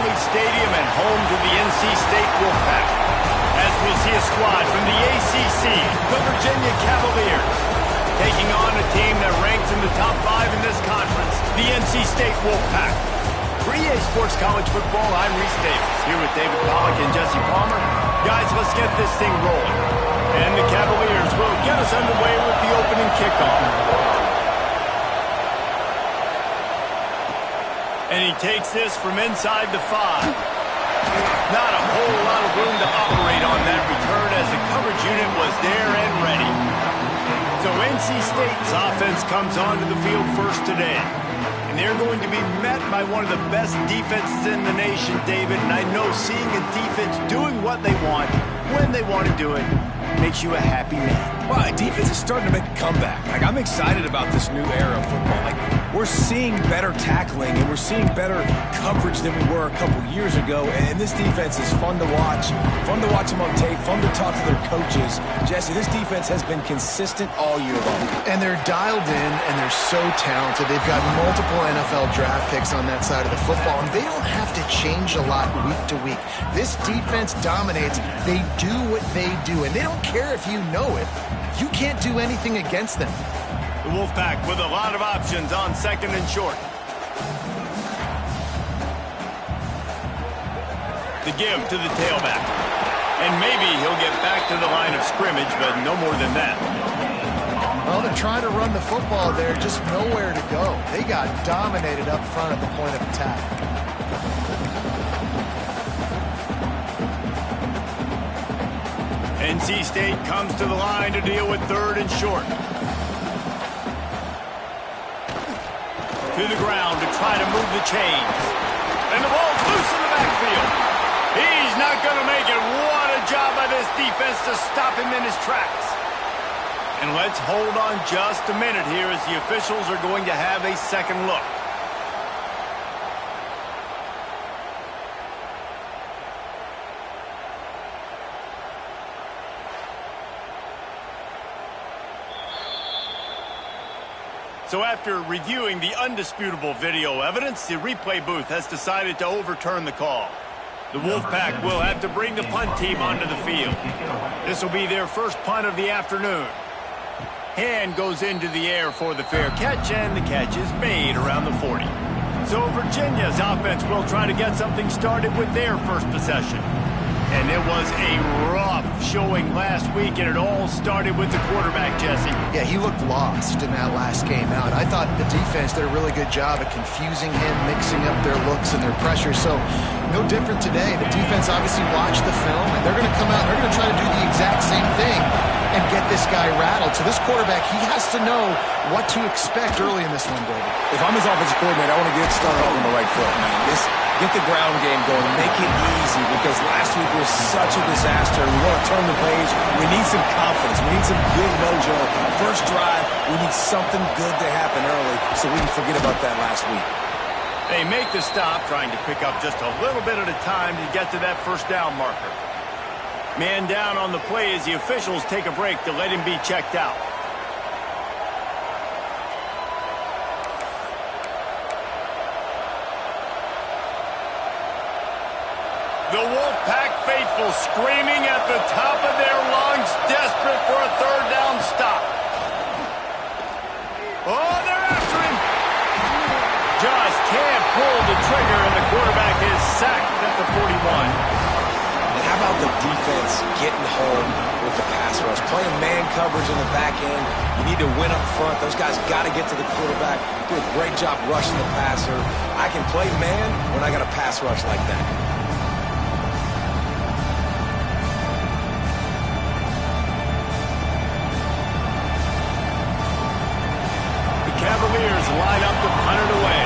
Family Stadium and home to the NC State Wolfpack. As we'll see a squad from the ACC, the Virginia Cavaliers, taking on a team that ranks in the top 5 in this conference, the NC State Wolfpack. For EA Sports College Football, I'm Reese Davis, here with David Pollack and Jesse Palmer. Guys, let's get this thing rolling. And the Cavaliers will get us underway with the opening kickoff. And he takes this from inside the 5. Not a whole lot of room to operate on that return as the coverage unit was there and ready. So NC State's offense comes onto the field first today. And they're going to be met by one of the best defenses in the nation, David. And I know seeing a defense doing what they want, when they want to do it, makes you a happy man. Well, defense is starting to make a comeback. I'm excited about this new era of football. We're seeing better tackling, and we're seeing better coverage than we were a couple years ago. And this defense is fun to watch them on tape, fun to talk to their coaches. Jesse, this defense has been consistent all year long. And they're dialed in, and they're so talented. They've got multiple NFL draft picks on that side of the football, and they don't have to change a lot week to week. This defense dominates. They do what they do, and they don't care if you know it. You can't do anything against them. The Wolfpack with a lot of options on 2nd and short. The give to the tailback. And maybe he'll get back to the line of scrimmage, but no more than that. Well, they're trying to run the football there, just nowhere to go. They got dominated up front at the point of attack. NC State comes to the line to deal with 3rd and short. To the ground to try to move the chains. And the ball's loose in the backfield. He's not going to make it. What a job by this defense to stop him in his tracks. And let's hold on just a minute here as the officials are going to have a second look. So after reviewing the undisputable video evidence, the replay booth has decided to overturn the call. The Wolfpack will have to bring the punt team onto the field. This will be their first punt of the afternoon. Hand goes into the air for the fair catch, and the catch is made around the 40. So Virginia's offense will try to get something started with their first possession. And it was a rough showing last week, and it all started with the quarterback, Jesse. Yeah, he looked lost in that last game out. I thought the defense did a really good job of confusing him, mixing up their looks and their pressure. So no different today. The defense obviously watched the film, and they're going to come out and they're going to try to do the exact same thing and get this guy rattled. So this quarterback, he has to know what to expect early in this one, David. If I'm his offensive coordinator, I want to get started off on the right foot. Get the ground game going. Make it easy, because last week was such a disaster. We want to turn the page. We need some confidence. We need some good mojo. First drive, we need something good to happen early so we can forget about that last week. They make the stop, trying to pick up just a little bit at a time to get to that first down marker. Man down on the play as the officials take a break to let him be checked out. The Wolfpack faithful screaming at the top of their lungs, desperate for a 3rd down stop. Oh, they're after him. Just can't pull the trigger, and the quarterback is sacked at the 41. And how about the defense getting home with the pass rush? Playing man coverage in the back end. You need to win up front. Those guys got to get to the quarterback. Do a great job rushing the passer. I can play man when I got a pass rush like that. Cavaliers line up to punt it away.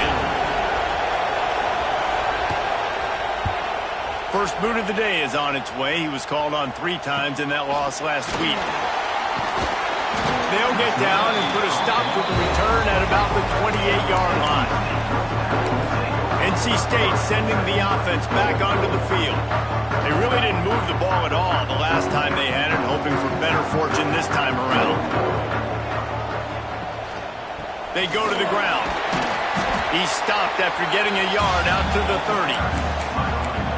First boot of the day is on its way. He was called on 3 times in that loss last week. They'll get down and put a stop to the return at about the 28-yard line. NC State sending the offense back onto the field. They really didn't move the ball at all the last time they had it, hoping for better fortune this time around. They go to the ground. He stopped after getting a yard out to the 30.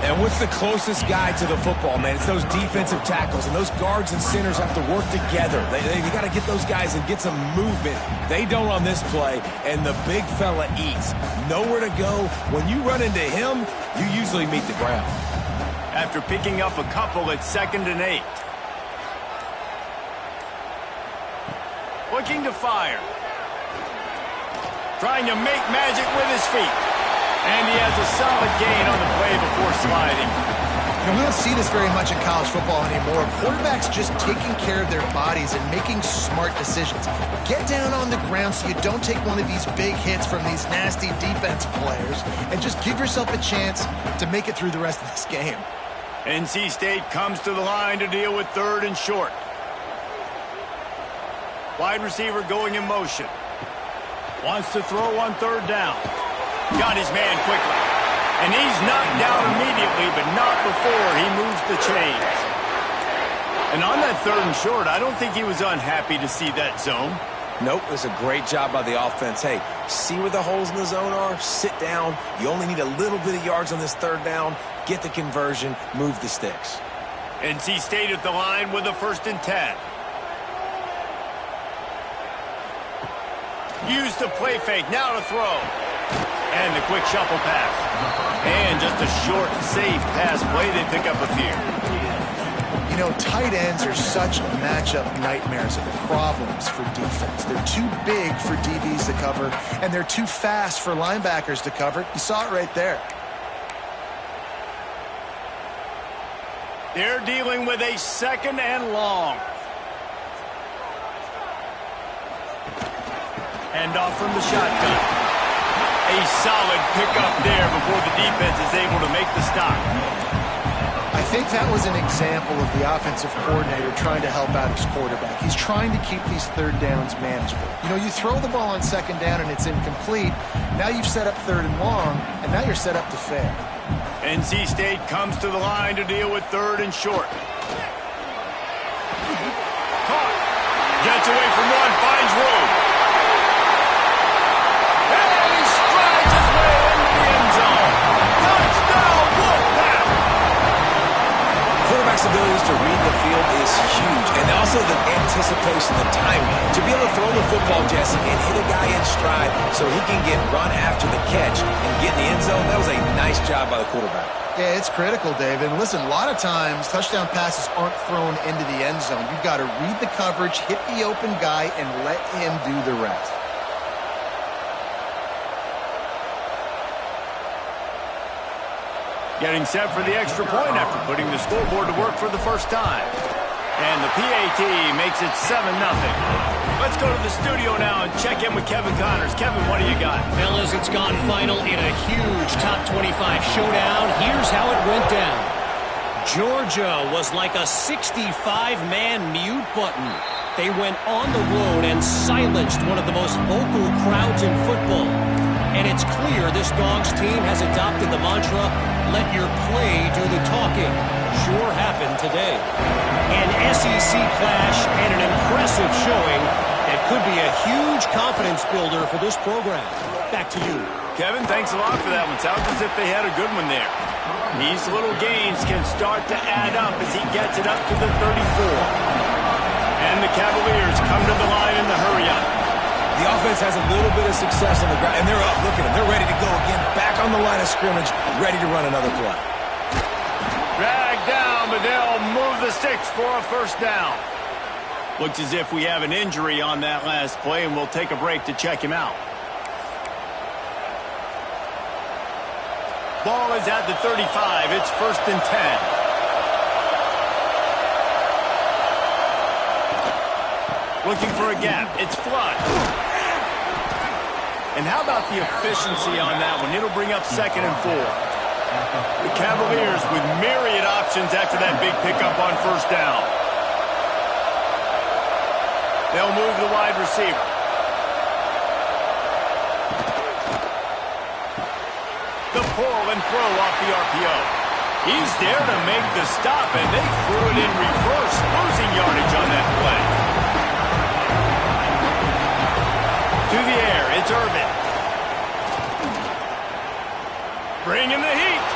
And what's the closest guy to the football, man? It's those defensive tackles, and those guards and centers have to work together. They got to get those guys and get some movement. They don't on this play, and the big fella eats. Nowhere to go. When you run into him, you usually meet the ground. After picking up a couple, it's 2nd and 8. Looking to fire. Trying to make magic with his feet. And he has a solid gain on the play before sliding. And we don't see this very much in college football anymore. Quarterbacks just taking care of their bodies and making smart decisions. Get down on the ground so you don't take one of these big hits from these nasty defense players and just give yourself a chance to make it through the rest of this game. NC State comes to the line to deal with 3rd and short. Wide receiver going in motion. Wants to throw on 3rd down. Got his man quickly. And he's knocked down immediately, but not before he moves the chains. And on that 3rd and short, I don't think he was unhappy to see that zone. Nope, it was a great job by the offense. Hey, see where the holes in the zone are? Sit down. You only need a little bit of yards on this 3rd down. Get the conversion. Move the sticks. NC State at the line with a 1st and 10. Use the play fake. Now to throw. And the quick shuffle pass. And just a short, safe pass play. They pick up a few. You know, tight ends are such matchup nightmares and problems for defense. They're too big for DBs to cover, and they're too fast for linebackers to cover. You saw it right there. They're dealing with a 2nd and long. Hand off from the shotgun. A solid pickup there before the defense is able to make the stop. I think that was an example of the offensive coordinator trying to help out his quarterback. He's trying to keep these 3rd downs manageable. You know, you throw the ball on 2nd down and it's incomplete. Now you've set up 3rd and long, and now you're set up to fail. NC State comes to the line to deal with 3rd and short. Caught. Gets away from one, finds room. And he strides his way into the end zone. Touchdown, Wolfpack! Quarterback's abilities to read the field is huge, and also the anticipation, the timing. To be able to throw the football, Jesse, and hit a guy in stride so he can get run after the catch and get in the end zone, that was a nice job by the quarterback. Yeah, it's critical, David. And listen, a lot of times touchdown passes aren't thrown into the end zone. You've got to read the coverage, hit the open guy, and let him do the rest. Getting set for the extra point after putting the scoreboard to work for the first time. And the PAT makes it 7-0. Let's go to the studio now and check in with Kevin Connors. Kevin, what do you got? Fellas, it's gone final in a huge top 25 showdown. Here's how it went down. Georgia was like a 65-man mute button. They went on the road and silenced one of the most vocal crowds in football. And it's clear this Dogs team has adopted the mantra, let your play do the talking. Sure happened today. An SEC clash and an impressive showing that could be a huge confidence builder for this program. Back to you. Kevin, thanks a lot for that one. Sounds as if they had a good one there. These little gains can start to add up as he gets it up to the 34. And the Cavaliers come to the line in the hurry-up. The offense has a little bit of success on the ground, and they're up. Look at them. They're ready to go again. Back on the line of scrimmage, ready to run another play. Dragged down, but they'll move the sticks for a 1st down. Looks as if we have an injury on that last play, and we'll take a break to check him out. Ball is at the 35. It's 1st and 10. Looking for a gap. It's Flood. And how about the efficiency on that one? It'll bring up 2nd and 4. The Cavaliers with myriad options after that big pickup on 1st down. They'll move the wide receiver. The pull and throw off the RPO. He's there to make the stop, and they threw it in reverse, losing yardage on that play. To the air, it's Irvin. Bringing the heat.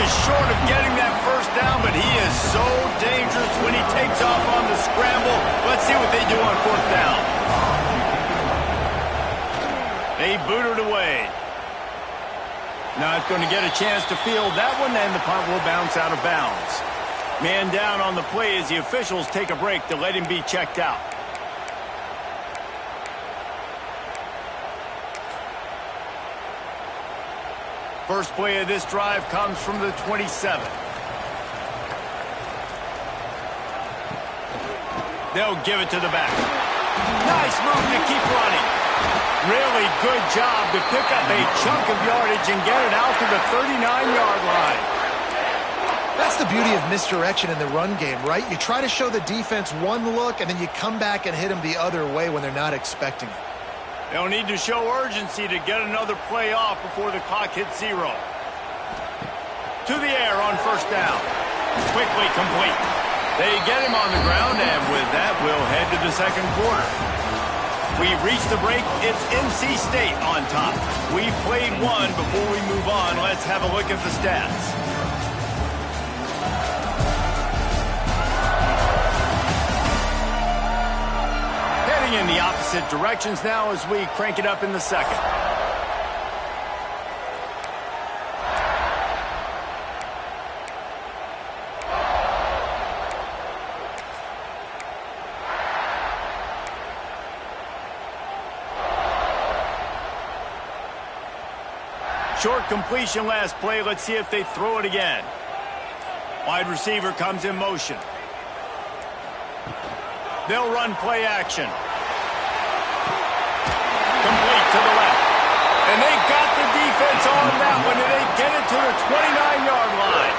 is short of getting that first down, but he is so dangerous when he takes off on the scramble. Let's see what they do on fourth down. They boot it away. Not going to get a chance to field that one, and the punt will bounce out of bounds. Man down on the play as the officials take a break to let him be checked out. First play of this drive comes from the 27. They'll give it to the back. Nice move to keep running. Really good job to pick up a chunk of yardage and get it out to the 39-yard line. That's the beauty of misdirection in the run game, right? You try to show the defense one look, and then you come back and hit them the other way when they're not expecting it. They'll need to show urgency to get another play off before the clock hits 0. To the air on first down. Quickly complete. They get him on the ground, and with that, we'll head to the second quarter. We've reached the break. It's NC State on top. We've played one. Before we move on, let's have a look at the stats. In the opposite directions now as we crank it up in the second. Short completion last play. Let's see if they throw it again. Wide receiver comes in motion. They'll run play action. Complete to the left. And they got the defense on that one, and they get it to the 29-yard line.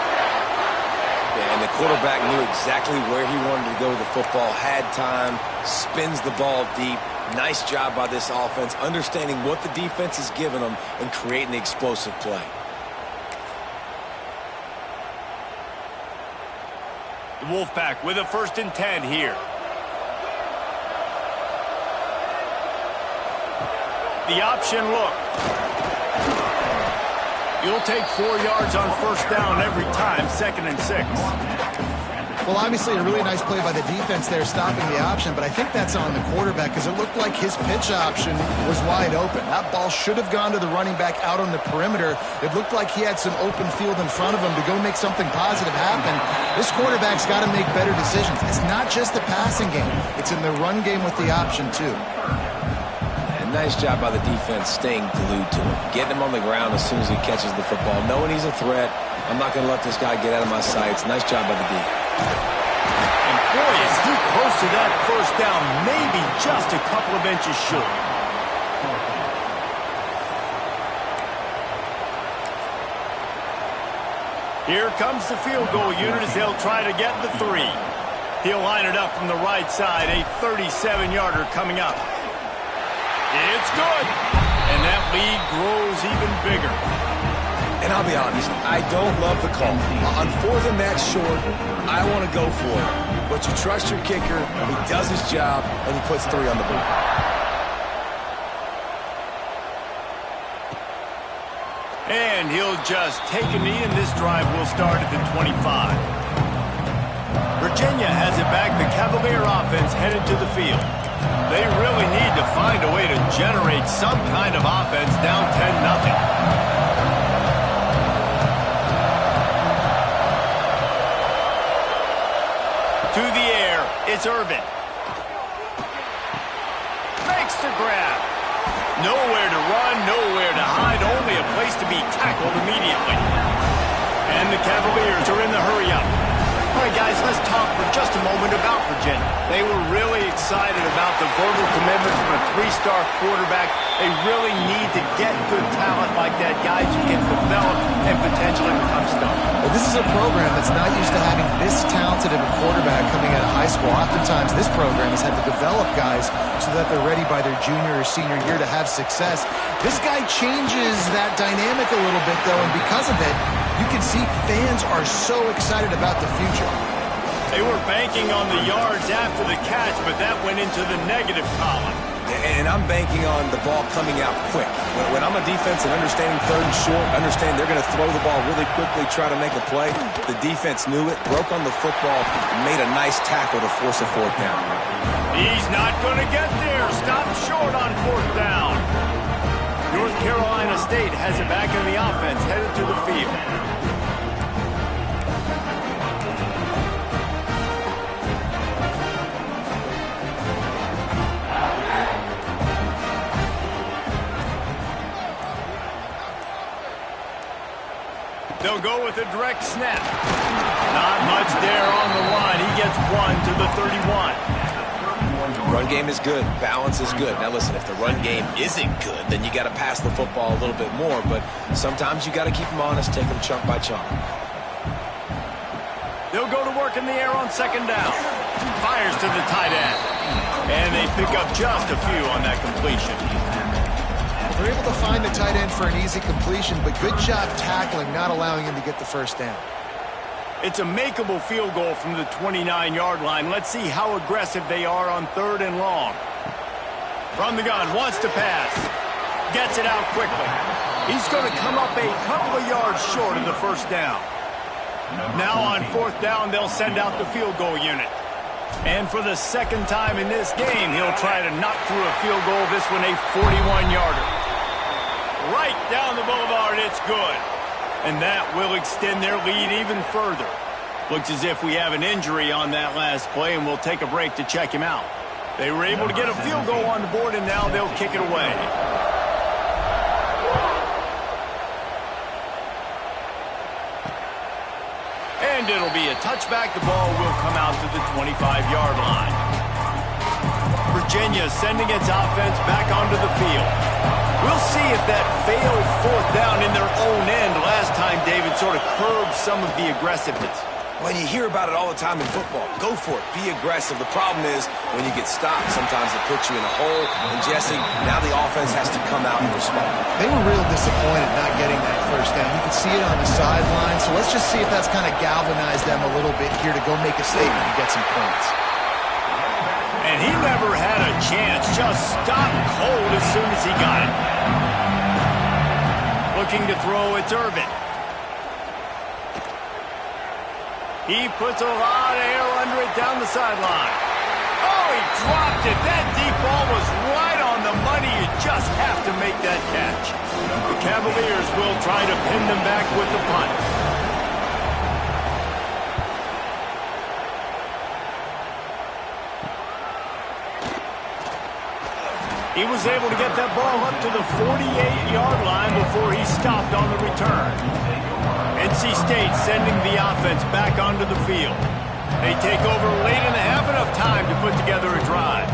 Yeah, and the quarterback knew exactly where he wanted to go with the football, had time, spins the ball deep. Nice job by this offense, understanding what the defense is giving them and creating the explosive play. The Wolfpack with a 1st and 10 here. The option look. You'll take 4 yards on first down every time, 2nd and 6. Well, obviously a really nice play by the defense there, stopping the option, but I think that's on the quarterback because it looked like his pitch option was wide open. That ball should have gone to the running back out on the perimeter. It looked like he had some open field in front of him to go make something positive happen. This quarterback's got to make better decisions. It's not just the passing game. It's in the run game with the option, too. Nice job by the defense staying glued to him, getting him on the ground as soon as he catches the football, knowing he's a threat. I'm not going to let this guy get out of my sights. Nice job by the D. And boy, is he close to that first down, maybe just a couple of inches short. Here comes the field goal unit as they'll try to get the 3. He'll line it up from the right side, a 37-yarder coming up. It's good, and that lead grows even bigger. And I'll be honest, I don't love the call. On 4th and that short, I want to go for it. But you trust your kicker, he does his job, and he puts 3 on the board. And he'll just take a knee, and this drive will start at the 25. Virginia has it back. The Cavalier offense headed to the field. They really need to find a way to generate some kind of offense down 10-0. To the air, it's Irvin. Makes the grab. Nowhere to run, nowhere to hide, only a place to be tackled immediately. And the Cavaliers are in the hurry-up. All right, guys, let's talk for just a moment about Virginia. They were really excited about the verbal commitment from a 3-star quarterback. They really need to get good talent like that, guys who can develop and potentially become stars. Well, this is a program that's not used to having this talented of a quarterback coming out of high school. Oftentimes, this program has had to develop guys so that they're ready by their junior or senior year to have success. This guy changes that dynamic a little bit, though, and because of it, you can see fans are so excited about the future. They were banking on the yards after the catch, but that went into the negative column. And I'm banking on the ball coming out quick. When I'm a defense and understanding third and short, understand they're going to throw the ball really quickly, try to make a play. The defense knew it, broke on the football, and made a nice tackle to force a fourth down. He's not going to get there. Stop short on fourth down. North Carolina State has it back in the offense, headed to the field. They'll go with a direct snap. Not much there on the run. He gets one to the 31. Run game is good. Balance is good. Now listen, if the run game isn't good, then you got to pass the football a little bit more. But sometimes you got to keep them honest, take them chunk by chunk. They'll go to work in the air on second down. Fires to the tight end. And they pick up just a few on that completion. They're able to find the tight end for an easy completion, but good job tackling, not allowing him to get the first down. It's a makeable field goal from the 29-yard line. Let's see how aggressive they are on third and long. From the gun, wants to pass. Gets it out quickly. He's going to come up a couple of yards short of the first down. Now on fourth down, they'll send out the field goal unit. And for the second time in this game, he'll try to knock through a field goal, this one a 41-yarder. Right down the boulevard, it's good. And that will extend their lead even further. Looks as if we have an injury on that last play, and we'll take a break to check him out. They were able to get a field goal on the board, and now they'll kick it away. And it'll be a touchback. The ball will come out to the 25-yard line. Virginia sending its offense back onto the field. We'll see if that failed fourth down in their own end last time, David, sort of curbed some of the aggressiveness. Well, you hear about it all the time in football. Go for it. Be aggressive. The problem is when you get stopped, sometimes it puts you in a hole. And, Jesse, now the offense has to come out and respond. They were real disappointed not getting that first down. You can see it on the sideline. So let's just see if that's kind of galvanized them a little bit here to go make a statement and get some points. And he never had a chance. Just stopped cold as soon as he got it. Looking to throw, it's Irvin. He puts a lot of air under it down the sideline. Oh, he dropped it. That deep ball was right on the money. You just have to make that catch. The Cavaliers will try to pin them back with the punt. He was able to get that ball up to the 48-yard line before he stopped on the return. NC State sending the offense back onto the field. They take over late in the half, enough time to put together a drive.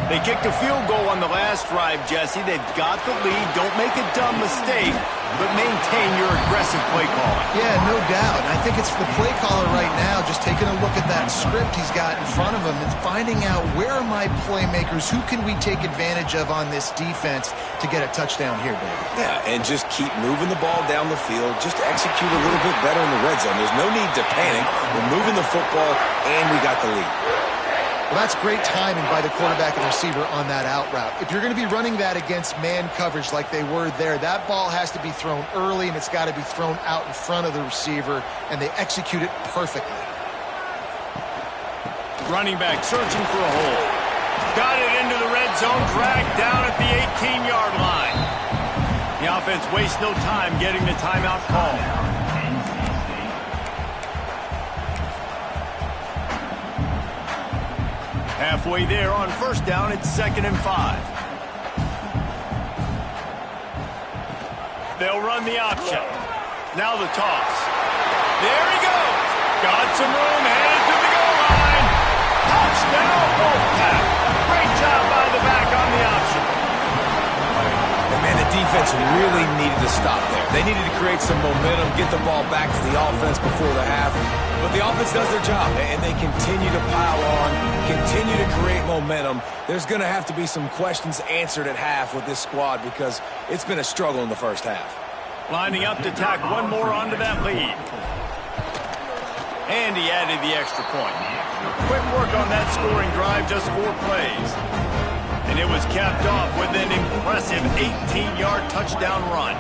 They kicked a field goal on the last drive, Jesse. They've got the lead. Don't make a dumb mistake, but maintain your aggressive play calling. Yeah, no doubt. And I think it's the play caller right now just taking a look at that script he's got in front of him and finding out where are my playmakers, who can we take advantage of on this defense to get a touchdown here, baby. Yeah, and just keep moving the ball down the field. Just execute a little bit better in the red zone. There's no need to panic. We're moving the football, and we got the lead. Well, that's great timing by the quarterback and receiver on that out route. If you're going to be running that against man coverage like they were there, that ball has to be thrown early, and it's got to be thrown out in front of the receiver, and they execute it perfectly. Running back searching for a hole. Got it into the red zone, dragged down at the 18-yard line. The offense wastes no time getting the timeout call. Halfway there on first down, it's 2nd and 5. They'll run the option. Now the toss. There he goes. Got some room, headed to the goal line. Touchdown, Wolfpack. Great job by the back on the option. And man, the defense really needed to stop there. They needed to create some momentum, get the ball back to the offense before the half. But the offense does their job, and they continue to pile on, continue to create momentum. There's going to have to be some questions answered at half with this squad because it's been a struggle in the first half. Lining up to tack one more onto that lead. And he added the extra point. Quick work on that scoring drive, just 4 plays. And it was capped off with an impressive 18-yard touchdown run.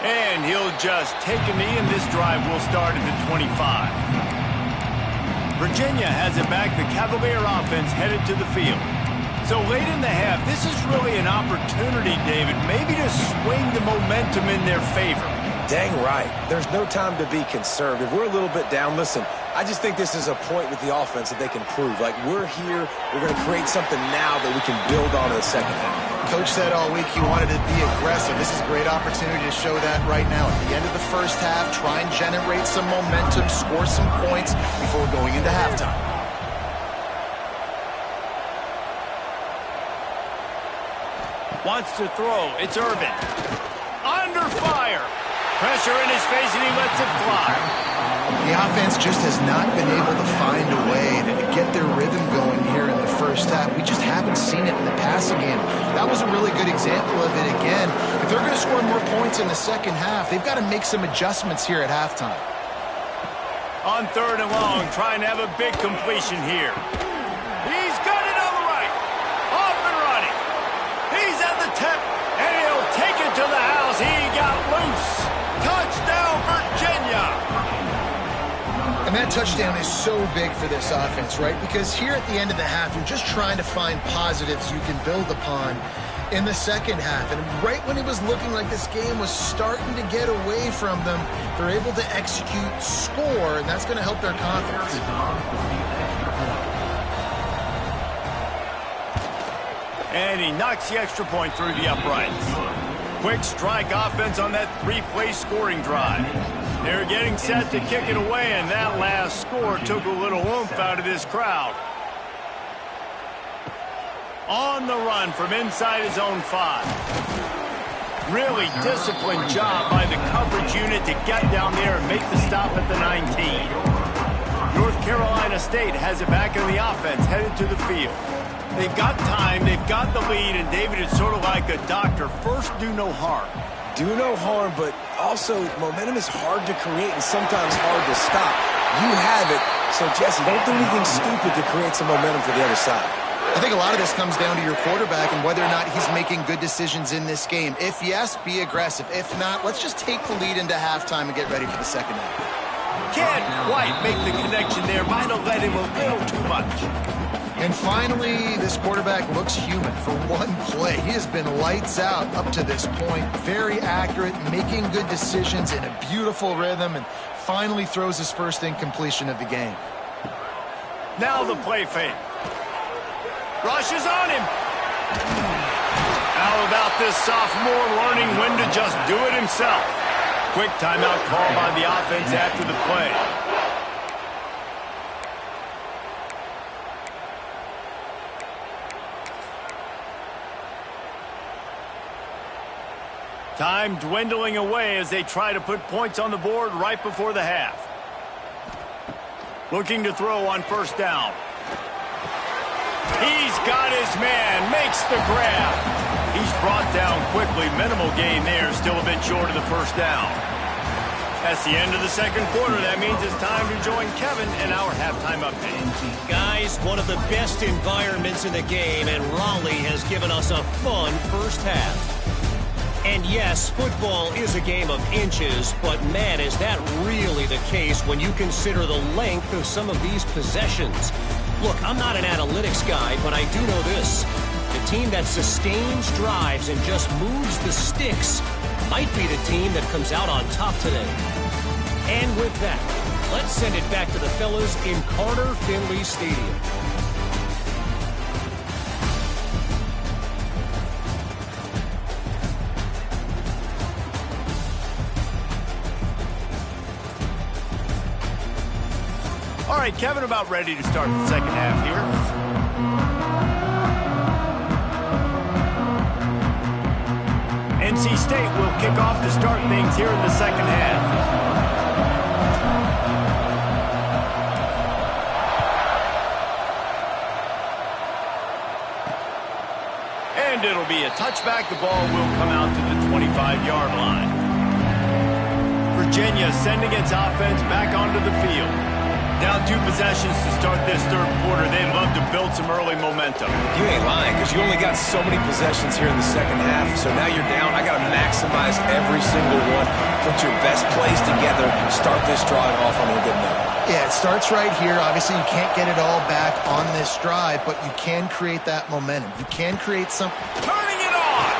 And he'll just take a knee, and this drive will start at the 25. Virginia has it back. The Cavalier offense headed to the field. So late in the half, this is really an opportunity, David, maybe to swing the momentum in their favor. Dang right. There's no time to be conservative. We're a little bit down. Listen, I just think this is a point with the offense that they can prove. Like, we're here, we're going to create something now that we can build on in the second half. Coach said all week he wanted to be aggressive. This is a great opportunity to show that right now. At the end of the first half, try and generate some momentum, score some points before going into halftime. Wants to throw. It's Irvin. Under fire. Pressure in his face, and he lets it fly. The offense just has not been able to find a way to get their rhythm going here in the first half. We just haven't seen it in the passing game. That was a really good example of it again. If they're going to score more points in the second half, they've got to make some adjustments here at halftime. On 3rd and long, trying to have a big completion here. He's got it on the right. Off and running. He's at the tip, and he'll take it to the house. He got loose. Touchdown, Virginia. And that touchdown is so big for this offense, right? Because here at the end of the half, you're just trying to find positives you can build upon in the second half. And right when it was looking like this game was starting to get away from them, they're able to execute, score, and that's going to help their confidence. And he knocks the extra point through the uprights. Quick strike offense on that 3-play scoring drive. They're getting set to kick it away, and that last score took a little oomph out of this crowd. On the run from inside his own 5. Really disciplined job by the coverage unit to get down there and make the stop at the 19. North Carolina State has it back in the offense, headed to the field. They've got time, they've got the lead, and David is sort of like a doctor. First, do no harm. Do no harm, but also momentum is hard to create and sometimes hard to stop. You have it, so Jesse, don't do anything stupid to create some momentum for the other side. I think a lot of this comes down to your quarterback and whether or not he's making good decisions in this game. If yes, be aggressive. If not, let's just take the lead into halftime and get ready for the second half. Can't quite make the connection there. Might have let him a little too much. And finally, this quarterback looks human for one play. He has been lights out up to this point. Very accurate, making good decisions in a beautiful rhythm, and finally throws his first incompletion of the game. Now the play fake. Rushes on him. How about this sophomore learning when to just do it himself? Quick timeout call by the offense after the play. Time dwindling away as they try to put points on the board right before the half. Looking to throw on first down. He's got his man, makes the grab. He's brought down quickly. Minimal gain there, still a bit short of the first down. That's the end of the second quarter. That means it's time to join Kevin in our halftime update. Guys, one of the best environments in the game, and Raleigh has given us a fun first half. And yes, football is a game of inches, but man, is that really the case when you consider the length of some of these possessions. Look, I'm not an analytics guy, but I do know this. The team that sustains drives and just moves the sticks might be the team that comes out on top today. And with that, let's send it back to the fellas in Carter Finley Stadium. All right, Kevin, about ready to start the second half here. NC State will kick off to start things here in the second half. And it'll be a touchback. The ball will come out to the 25-yard line. Virginia sending its offense back onto the field. Down 2 possessions to start this third quarter. They'd love to build some early momentum. You ain't lying, because you only got so many possessions here in the second half, so now you're down. I got to maximize every single one. Put your best plays together. Start this drive off on a good note. Yeah, it starts right here. Obviously, you can't get it all back on this drive, but you can create that momentum. You can create some... Turning it on!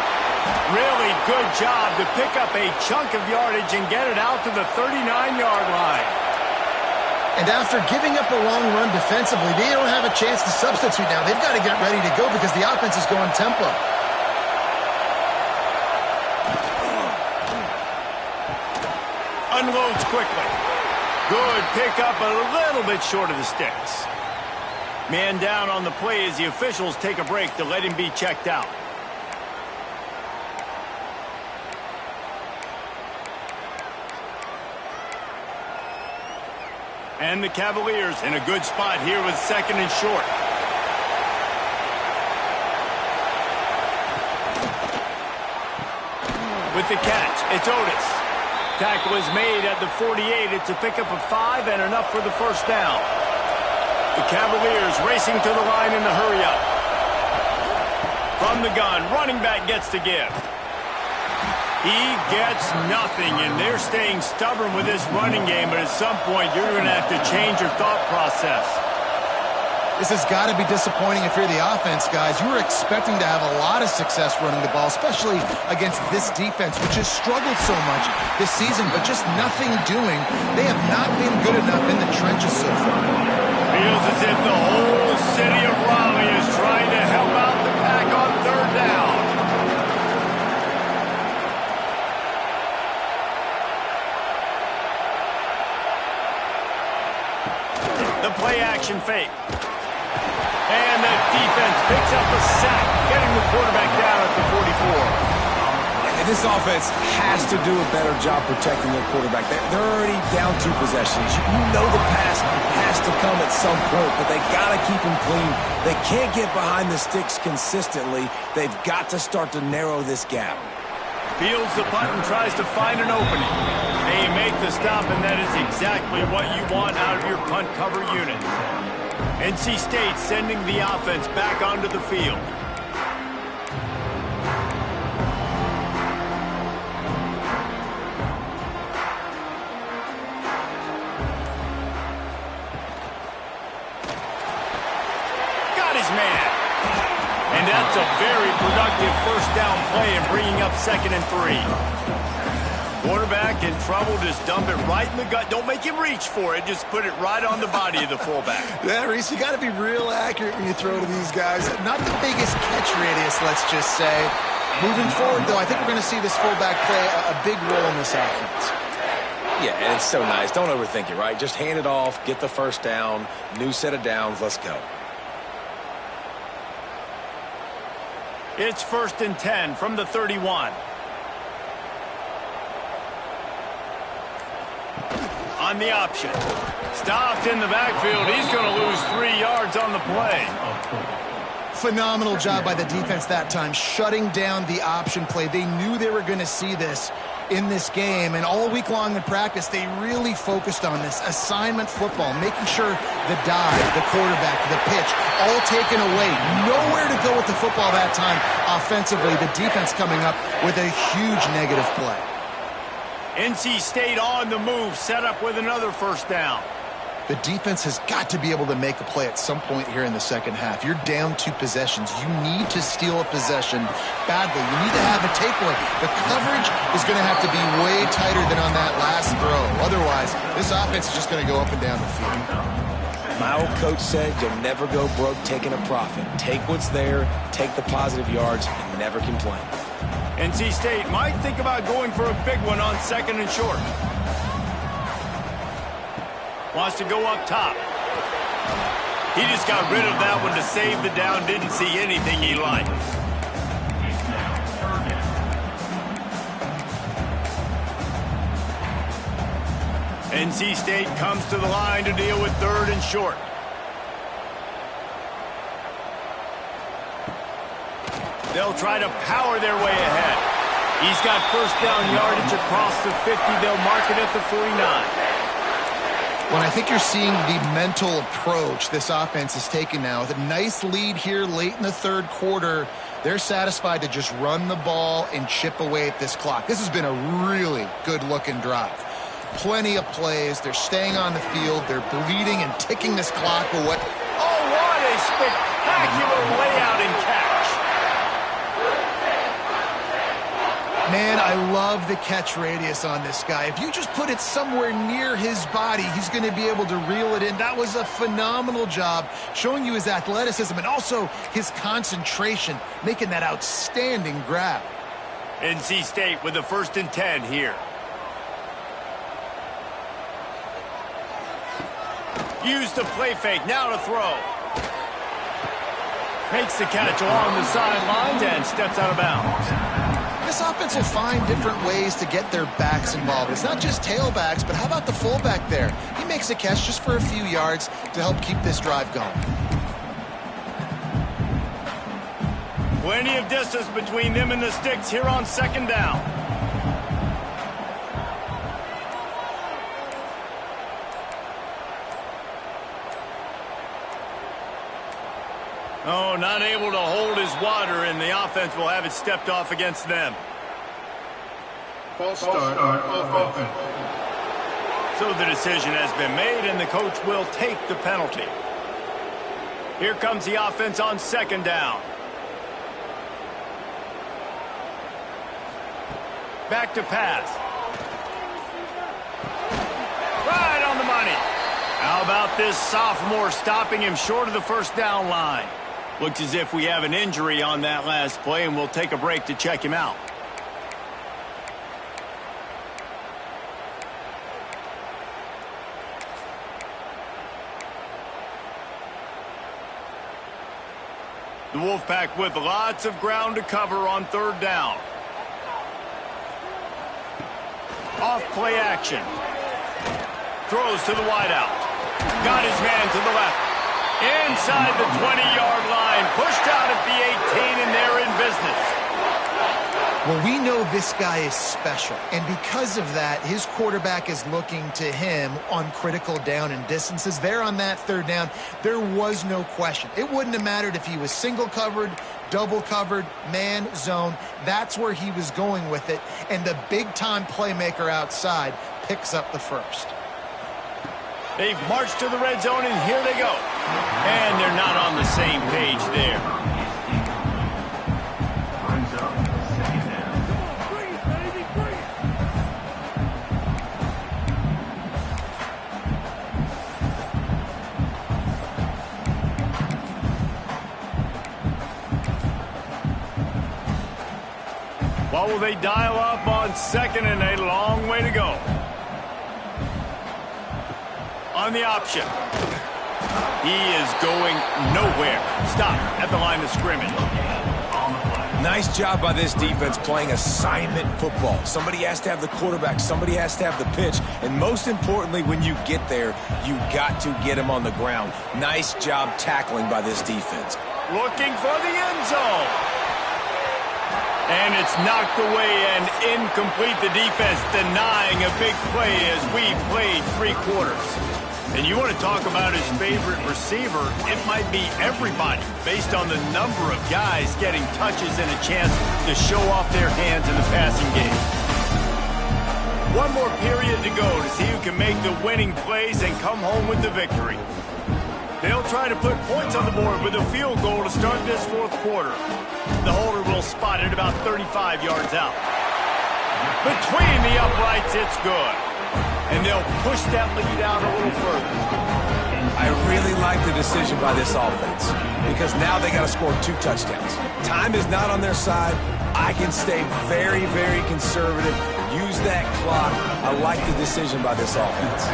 Really good job to pick up a chunk of yardage and get it out to the 39-yard line. And after giving up a long run defensively, they don't have a chance to substitute now. They've got to get ready to go because the offense is going tempo. Unloads quickly. Good pickup, a little bit short of the sticks. Man down on the play as the officials take a break to let him be checked out. And the Cavaliers in a good spot here with second and short. With the catch, it's Otis. Tackle is made at the 48. It's a pickup of 5 and enough for the first down. The Cavaliers racing to the line in the hurry-up. From the gun, running back gets to give. He gets nothing, and they're staying stubborn with this running game, but at some point you're going to have to change your thought process. This has got to be disappointing if you're the offense, guys. You were expecting to have a lot of success running the ball, especially against this defense, which has struggled so much this season, but just nothing doing. They have not been good enough in the trenches so far. Feels as if the whole city of Raleigh is trying to help out the Pack on third down. The play-action fake. And the defense picks up a sack, getting the quarterback down at the 44. And this offense has to do a better job protecting their quarterback. They're already down 2 possessions. You know the pass has to come at some point, but they got to keep him clean. They can't get behind the sticks consistently. They've got to start to narrow this gap. Fields the punt and tries to find an opening. They make the stop, and that is exactly what you want out of your punt cover unit. NC State sending the offense back onto the field. Got his man. And that's a very productive first down play and bringing up 2nd and 3. Quarterback in trouble, just dump it right in the gut. Don't make him reach for it. Just put it right on the body of the fullback. Yeah, Reese, you got to be real accurate when you throw to these guys. Not the biggest catch radius, let's just say. Moving forward, though, I think we're going to see this fullback play a big role in this offense. Yeah, and it's so nice. Don't overthink it, right? Just hand it off, get the first down, new set of downs, let's go. It's 1st and 10 from the 31. On the option. Stopped in the backfield. He's going to lose 3 yards on the play. Phenomenal job by the defense that time, shutting down the option play. They knew they were going to see this in this game, and all week long in practice, they really focused on this assignment football, making sure the dive, the quarterback, the pitch, all taken away. Nowhere to go with the football that time offensively. The defense coming up with a huge negative play. NC State on the move, set up with another first down. The defense has got to be able to make a play at some point here in the second half. You're down 2 possessions. You need to steal a possession badly. You need to have a takeaway. The coverage is going to have to be way tighter than on that last throw. Otherwise, this offense is just going to go up and down the field. My old coach said you'll never go broke taking a profit. Take what's there, take the positive yards, and never complain. NC State might think about going for a big one on 2nd and short. Wants to go up top. He just got rid of that one to save the down. Didn't see anything he liked. NC State comes to the line to deal with 3rd and short. They'll try to power their way ahead. He's got first down yardage across the 50. They'll mark it at the 49. Well, I think you're seeing the mental approach this offense has taken now. With a nice lead here late in the third quarter, they're satisfied to just run the ball and chip away at this clock. This has been a really good-looking drive. Plenty of plays. They're staying on the field. They're bleeding and ticking this clock away. Oh, what a spectacular layout and catch. Man, I love the catch radius on this guy. If you just put it somewhere near his body, he's going to be able to reel it in. That was a phenomenal job, showing you his athleticism and also his concentration, making that outstanding grab. NC State with the 1st and 10 here. Use the play fake, now to throw. Makes the catch along the sidelines and steps out of bounds. This offense will find different ways to get their backs involved. It's not just tailbacks, but how about the fullback there? He makes a catch just for a few yards to help keep this drive going. Plenty of distance between them and the sticks here on 2nd down. Oh, not able to hold his water, and the offense will have it stepped off against them. False start offense. So the decision has been made, and the coach will take the penalty. Here comes the offense on 2nd down. Back to pass. Right on the money. How about this sophomore stopping him short of the 1st down line? Looks as if we have an injury on that last play, and we'll take a break to check him out. The Wolfpack with lots of ground to cover on 3rd down. Off play action. Throws to the wideout. Got his man to the left. Inside the 20-yard line. Pushed out at the 18, and they're in business. Well, we know this guy is special, and because of that, his quarterback is looking to him on critical down and distances. There on that 3rd down, there was no question. It wouldn't have mattered if he was single covered, double covered, man, zone. That's where he was going with it, and the big-time playmaker outside picks up the 1st. They've marched to the red zone, and here they go. And they're not on the same page there. What will they dial up on 2nd and a long way to go? On the option. He is going nowhere. Stop at the line of scrimmage. Nice job by this defense playing assignment football. Somebody has to have the quarterback. Somebody has to have the pitch. And most importantly, when you get there, you got to get him on the ground. Nice job tackling by this defense. Looking for the end zone. And it's knocked away and incomplete. The defense denying a big play as we played 3 quarters. And you want to talk about his favorite receiver, it might be everybody based on the number of guys getting touches and a chance to show off their hands in the passing game. One more period to go to see who can make the winning plays and come home with the victory. They'll try to put points on the board with a field goal to start this 4th quarter. The holder will spot it about 35 yards out. Between the uprights, it's good. And they'll push that lead out a little further. I really like the decision by this offense because now they got to score 2 touchdowns. Time is not on their side. I can stay very, very conservative. Use that clock. I like the decision by this offense.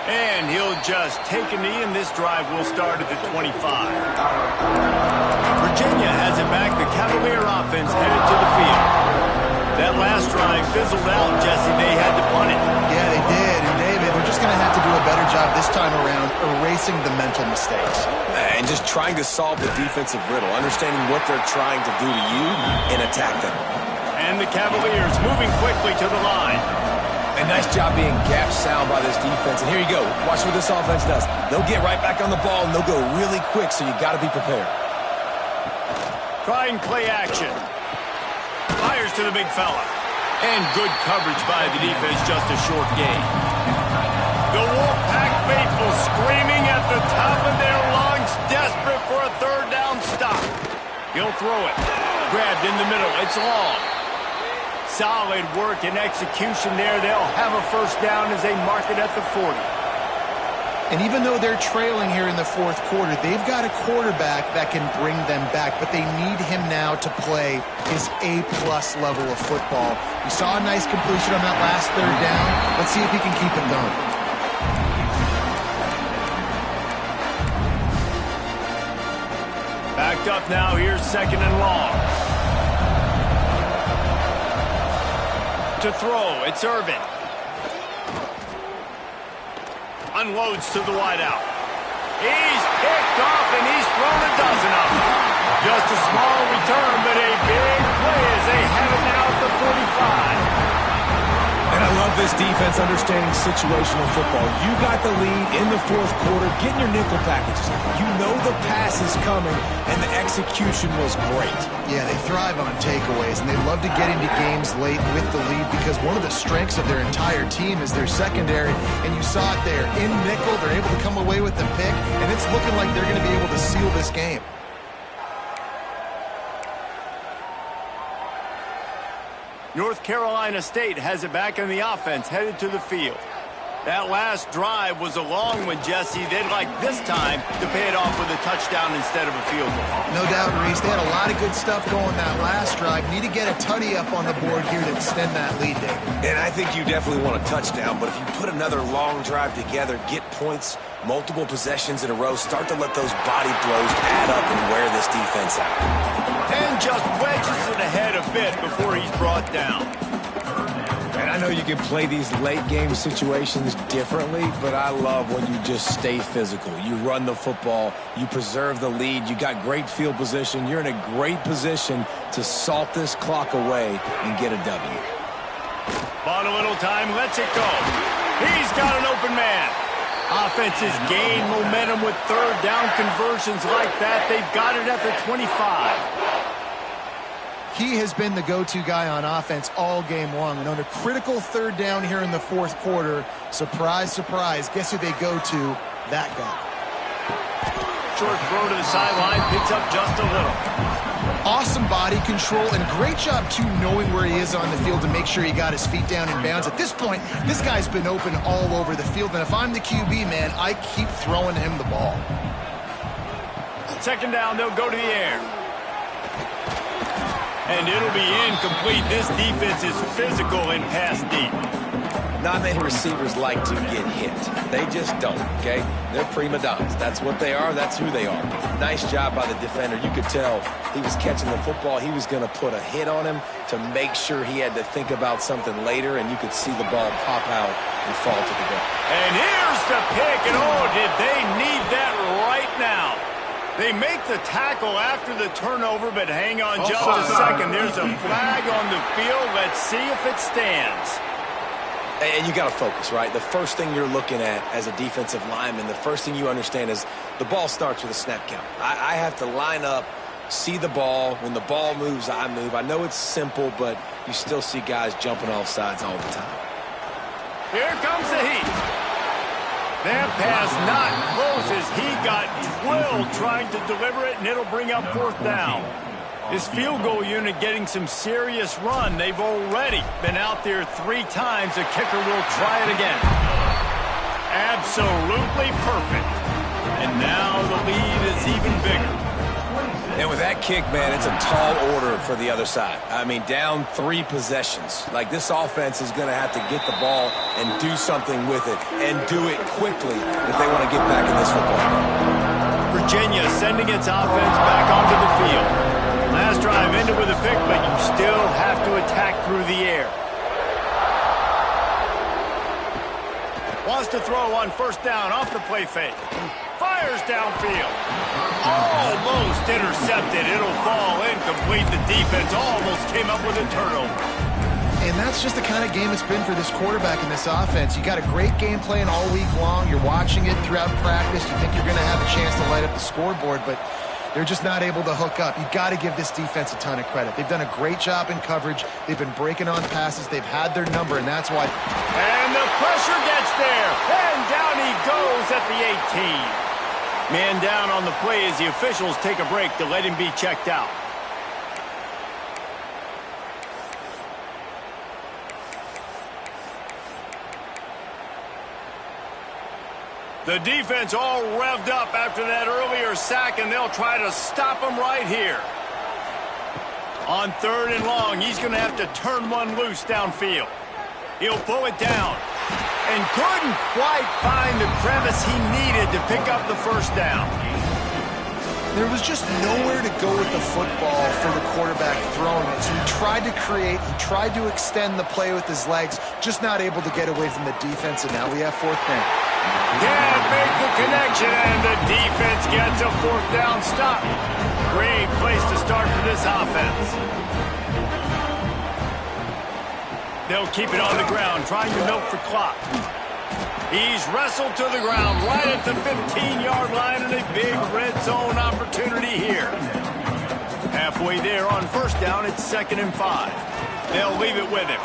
And he'll just take a knee, and this drive will start at the 25. Virginia has it back. The Cavalier offense headed to the field. That last drive fizzled out, Jesse. They had to punt it. Yeah, they did. And, David, they're just going to have to do a better job this time around erasing the mental mistakes. And just trying to solve the defensive riddle, understanding what they're trying to do to you and attack them. And the Cavaliers moving quickly to the line. A nice job being gap sound by this defense. And here you go. Watch what this offense does. They'll get right back on the ball, and they'll go really quick, so you got to be prepared. Trying play action. Fires to the big fella. And good coverage by the defense, just a short gain. The Wolfpack faithful screaming at the top of their lungs, desperate for a third down stop. He'll throw it. Grabbed in the middle. It's long. Solid work and execution there. They'll have a first down as they mark it at the 40. And even though they're trailing here in the fourth quarter, they've got a quarterback that can bring them back, but they need him now to play his A-plus level of football. We saw a nice completion on that last third down. Let's see if he can keep it going. Backed up now. Here's second and long. To throw, it's Irvin. Unloads to the wideout. He's picked off, and he's thrown a dozen of them. Just a small return, but a big play as they have it now at the 45. And I love this defense understanding situational football. You got the lead in the fourth quarter. Get in your nickel packages. You know the pass is coming, and the execution was great. Yeah, they thrive on takeaways, and they love to get into games late with the lead because one of the strengths of their entire team is their secondary, and you saw it there. In nickel, they're able to come away with the pick, and it's looking like they're going to be able to seal this game. North Carolina State has it back in the offense, headed to the field. That last drive was a long one, Jesse. They'd like this time to pay it off with a touchdown instead of a field goal. No doubt, Reese. They had a lot of good stuff going that last drive. Need to get a tutty up on the board here to extend that lead there. And I think you definitely want a touchdown, but if you put another long drive together, get points, multiple possessions in a row, start to let those body blows add up and wear this defense out. And just wedges it ahead a bit before he's brought down. And I know you can play these late-game situations differently, but I love when you just stay physical. You run the football, you preserve the lead, you got great field position, you're in a great position to salt this clock away and get a W. Bought a little time, lets it go. He's got an open man. Offenses gain momentum with third down conversions like that. They've got it at the 25. He has been the go-to guy on offense all game long. And on a critical third down here in the fourth quarter, surprise, surprise, guess who they go to? That guy. Short throw to the sideline, picks up just a little. Awesome body control and great job, too, knowing where he is on the field to make sure he got his feet down in bounds. At this point, this guy's been open all over the field. And if I'm the QB, man, I keep throwing him the ball. Second down, they'll go to the air. And it'll be incomplete. This defense is physical and pass deep. Not many receivers like to get hit. They just don't, okay? They're prima donnas. That's what they are. That's who they are. Nice job by the defender. You could tell he was catching the football. He was going to put a hit on him to make sure he had to think about something later, and you could see the ball pop out and fall to the ground. And here's the pick, and oh, did they need that right now. They make the tackle after the turnover, but hang on just a second. There's a flag on the field. Let's see if it stands. And you got to focus, right? The first thing you're looking at as a defensive lineman, the first thing you understand is the ball starts with a snap count. I have to line up, see the ball. When the ball moves, I move. I know it's simple, but you still see guys jumping off sides all the time. Here comes the heat. That pass not close as he got drilled trying to deliver it, and it'll bring up fourth down. His field goal unit getting some serious run. They've already been out there 3 times. The kicker will try it again. Absolutely perfect. And now the lead is even bigger. And with that kick, man, it's a tall order for the other side. I mean, down 3 possessions. Like, this offense is going to have to get the ball and do something with it, and do it quickly if they want to get back in this football game. Virginia sending its offense back onto the field. Last drive ended with a pick, but you still have to attack through the air. Wants to throw on first down off the play fake. Fires fires downfield. Almost intercepted. It'll fall incomplete. The defense almost came up with a turnover. And that's just the kind of game it's been for this quarterback in this offense. You got a great game plan all week long. You're watching it throughout practice. You think you're going to have a chance to light up the scoreboard, but they're just not able to hook up. You've got to give this defense a ton of credit. They've done a great job in coverage. They've been breaking on passes. They've had their number, and that's why. And the pressure gets there. And down he goes at the 18. Man down on the play as the officials take a break to let him be checked out. The defense all revved up after that earlier sack, and they'll try to stop him right here. On 3rd and long, he's going to have to turn one loose downfield. He'll pull it down and couldn't quite find the crevice he needed to pick up the first down. There was just nowhere to go with the football for the quarterback throwing it. So he tried to create, he tried to extend the play with his legs, just not able to get away from the defense, and now we have 4th down. Can't make the connection, and the defense gets a 4th down stop. Great place to start for this offense. They'll keep it on the ground, trying to milk the clock. He's wrestled to the ground right at the 15-yard line, and a big red zone opportunity here. Halfway there on 1st down, it's 2nd and 5. They'll leave it with him.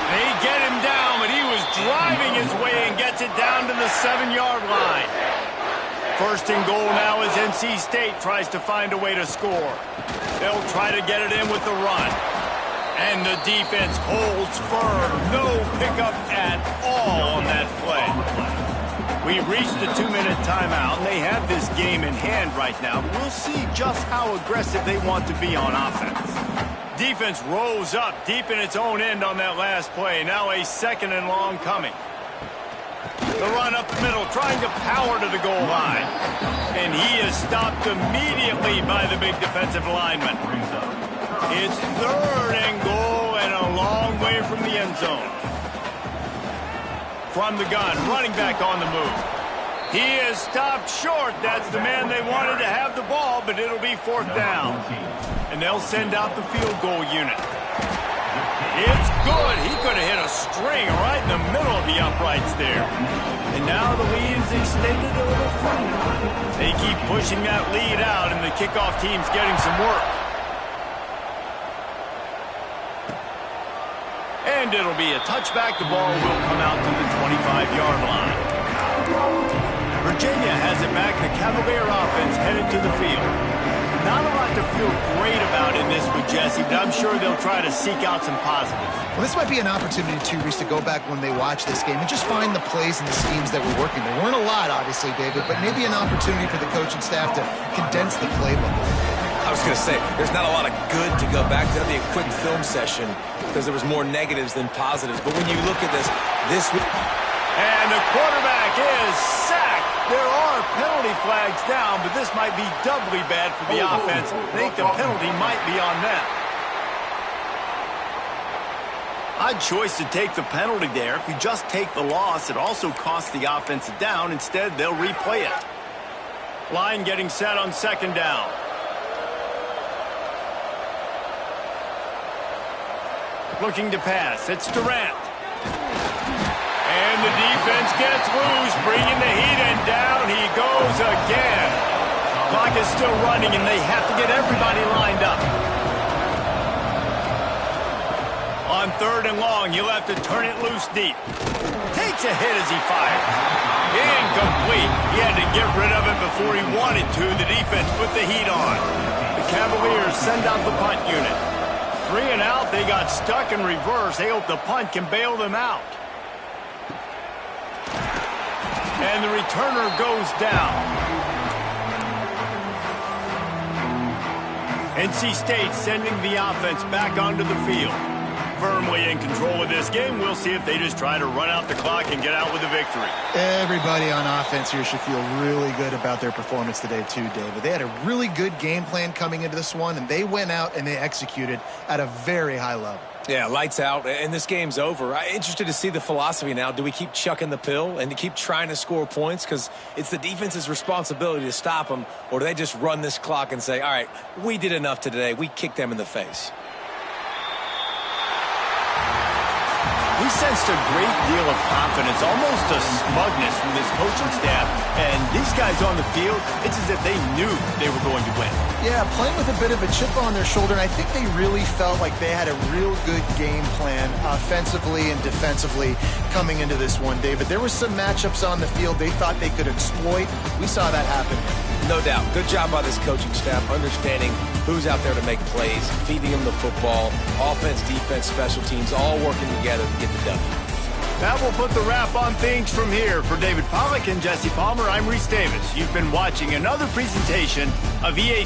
They get him down, but he was driving his way and gets it down to the 7-yard line. 1st and goal now as NC State tries to find a way to score. They'll try to get it in with the run. And the defense holds firm. No pickup at all on that play. We reached the 2-minute timeout, and they have this game in hand right now. We'll see just how aggressive they want to be on offense. Defense rose up deep in its own end on that last play. Now a 2nd and long coming. The run up the middle, trying to power to the goal line. And he is stopped immediately by the big defensive lineman. It's 3rd and goal and a long way from the end zone. From the gun, running back on the move. He is stopped short. That's the man they wanted to have the ball, but it'll be 4th down. And they'll send out the field goal unit. It's good. He could have hit a string right in the middle of the uprights there. And now the lead is extended a little further. They keep pushing that lead out, and the kickoff team's getting some work. And it'll be a touchback. The ball will come out to the 25-yard line. Virginia has it back. The Cavalier offense headed to the field. Not a lot to feel great about in this with Jesse, but I'm sure they'll try to seek out some positives. Well, this might be an opportunity, too, Reese, to go back when they watch this game and just find the plays and the schemes that were working. There weren't a lot, obviously, David, but maybe an opportunity for the coaching staff to condense the playbook. I was going to say, there's not a lot of good to go back to. That'd be a quick film session because there was more negatives than positives. But when you look at this week. And the quarterback is sacked. There are penalty flags down, but this might be doubly bad for the offense. I think the penalty might be on them. Odd choice to take the penalty there. If you just take the loss, it also costs the offense a down. Instead, they'll replay it. Line getting set on 2nd down. Looking to pass. It's Durant. And the defense gets loose, bringing the heat, and down he goes again. Clock is still running, and they have to get everybody lined up. On 3rd and long, he'll have to turn it loose deep. Takes a hit as he fires. Incomplete. He had to get rid of it before he wanted to. The defense put the heat on. The Cavaliers send out the punt unit. 3 and out, they got stuck in reverse. They hope the punt can bail them out. And the returner goes down. NC State sending the offense back onto the field. Firmly in control of this game. We'll see if they just try to run out the clock and get out with a victory. Everybody on offense here should feel really good about their performance today too, David. They had a really good game plan coming into this one, and they went out and they executed at a very high level. Yeah, lights out, and this game's over. I'm interested to see the philosophy now. Do we keep chucking the pill and to keep trying to score points because it's the defense's responsibility to stop them, or do they just run this clock and say, all right, we did enough today. We kicked them in the face. We sensed a great deal of confidence, almost a smugness from this coaching staff. And these guys on the field, it's as if they knew they were going to win. Yeah, playing with a bit of a chip on their shoulder, and I think they really felt like they had a real good game plan offensively and defensively coming into this one, David. There were some matchups on the field they thought they could exploit. We saw that happen. No doubt. Good job by this coaching staff, understanding who's out there to make plays, feeding them the football, offense, defense, special teams, all working together to get the W. That will put the wrap on things from here. For David Pollack and Jesse Palmer, I'm Reese Davis. You've been watching another presentation of EA